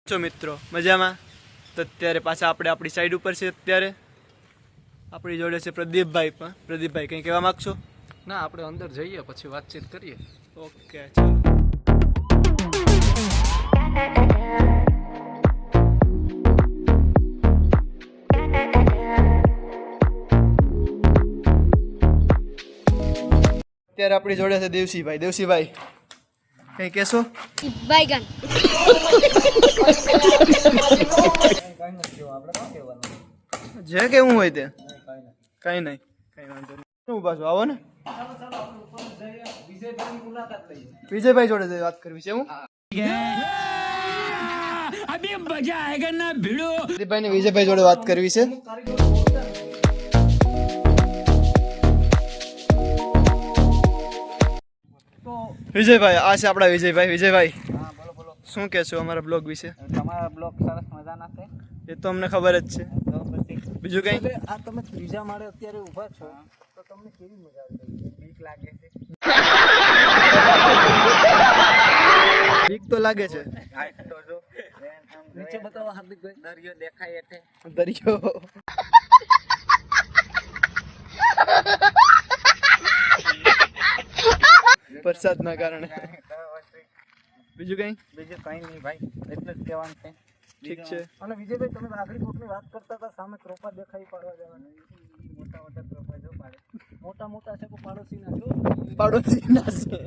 છો મિત્રો મજામાં? તો અત્યારે પાછા આપણે આપણી સાઈડ ઉપર છે. અત્યારે આપણી જોડે છે પ્રદીપભાઈ. પણ પ્રદીપભાઈ કંઈ કહેવા માગશો? ના, આપણે અંદર જઈએ પછી વાતચીત કરીએ. ઓકે, ચાલો. અત્યારે આપણી જોડે છે દેવસીભાઈ. દેવસીભાઈ કંઈ કહેશો? બાયગન જે કેવું હોય તે કઈ નહીં, કઈ વાંધો નહીં. શું પાછું આવો ને, વિજયભાઈ જોડે વાત કરવી છે. હું પ્રદીપભાઈ ને વિજયભાઈ જોડે વાત કરવી છે. વિજયભાઈ, આ છે આપણા વિજયભાઈ. વિજયભાઈ, શું કહેશો અમારા બ્લોગ વિશે? તમારા બ્લોગ સરસ મજાના છે. એ તો અમને ખબર જ છે. બીજું કઈ? આ તમે ત્રીજા માળે અત્યારે ઊભા છો તો તમને કેવી મજા આવે? બીક લાગે છે? બીક તો લાગે છે. તો જો નીચે બતાવો હાર્દિકભાઈ, દરિયો દેખાય એટલે દરિયો. વરસાદના કારણે. બીજું કઈ? બીજું કઈ નહીં ભાઈ, એટલે જ કહેવાનું છે. ઠીક છે. અને વિજયભાઈ, તમે આગળ કોકની વાત કરતા હતા, સામે ક્રોપા દેખાઈ પાડવા જવાના. મોટા મોટા ક્રોપા જો પાડે, મોટા મોટા છે પણ પાડોશીના જો. પાડોશીના છે.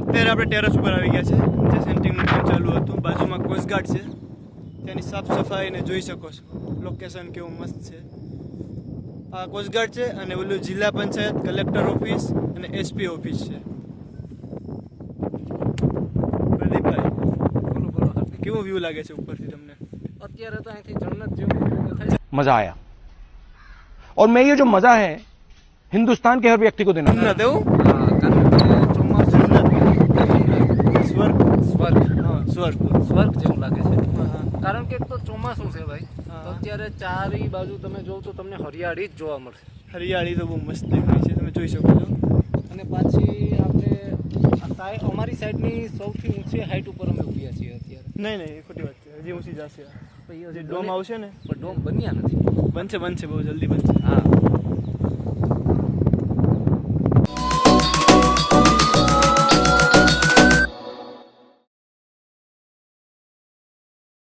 અત્યારે આપણે ટેરેસ ઉપર આવી ગયા છે. જે સેન્ટિંગનું કામ ચાલુ હતું, બાજુમાં કોસ્ટગાર્ડ છે. ત્યાંની સાફ સફાઈને જોઈ શકો છો. લોકેશન કેવું મસ્ત છે. આ કોસ્ટગાર્ડ છે અને ઓલું જિલ્લા પંચાયત, કલેક્ટર ઓફિસ અને એસપી ઓફિસ છે. પ્રદીપભાઈ, બોલો બોલો હાર્દિક. કેવો વ્યૂ લાગે છે ઉપરથી તમને? અત્યારે તો અહીંથી જન્નત જેવું દેખાય છે. मजा आया और मैं ये जो मजा है हिंदुस्तान के हर व्यक्ति को देना જન્નત એવું? હા, કારણ કે ચોમાસું સ્વર્ગ. સ્વર્ગ હા, સ્વર્ગ. સ્વર્ગ જેવું લાગે છે. હા. કારણ કે એક તો ચોમાસું છે ભાઈ, હા. તો અત્યારે ચારે બાજુ તમે જોવ તો તમને હરિયાળી જ જોવા મળશે. હરિયાળી તો બહુ મસ્ત દેખાય છે, તમે જોઈ શકો છો. અને પાછી આપણે આ સાઈડ, અમારી સાઈડની સૌથી ઊંચી હાઈટ ઉપર અમે ઊભ્યા છીએ અત્યારે. નહીં નહીં, એ ખોટી વાત છે. હજી ઊંચી જશે. પછી જે હજી ડોમ આવશે ને, પણ ડોમ બન્યા નથી. બનશે બનશે, બહુ જલ્દી બનશે. હા,